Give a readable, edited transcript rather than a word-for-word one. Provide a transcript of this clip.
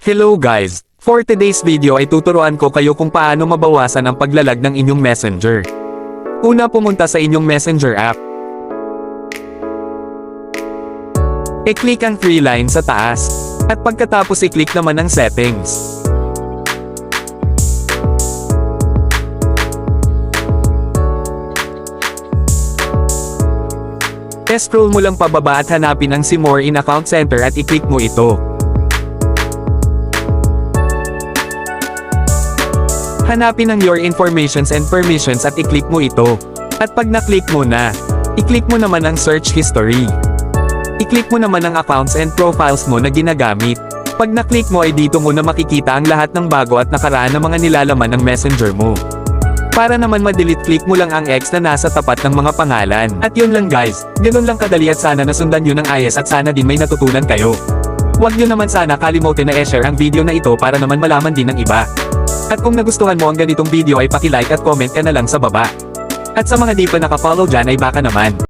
Hello guys! For today's video ay tuturuan ko kayo kung paano mabawasan ang paglalag ng inyong messenger. Una, pumunta sa inyong messenger app. I-click ang 3 lines sa taas. At pagkatapos i-click naman ang settings. Scroll mo lang pababa at hanapin ang See More in Account Center at i-click mo ito. Hanapin ang Your Informations and Permissions at i-click mo ito. At pag na-click mo na, i-click mo naman ang Search History. I-click mo naman ang accounts and profiles mo na ginagamit. Pag na-click mo ay dito mo na makikita ang lahat ng bago at nakaraan na mga nilalaman ng messenger mo. Para naman ma-delete, click mo lang ang X na nasa tapat ng mga pangalan. At yun lang guys, ganun lang kadali at sana nasundan nyo ng ayos at sana din may natutunan kayo. Huwag nyo naman sana kalimutan na i-share ang video na ito para naman malaman din ng iba. At kung nagustuhan mo ang ganitong video ay paki-like at comment ka na lang sa baba. At sa mga di pa naka-follow dyan ay baka naman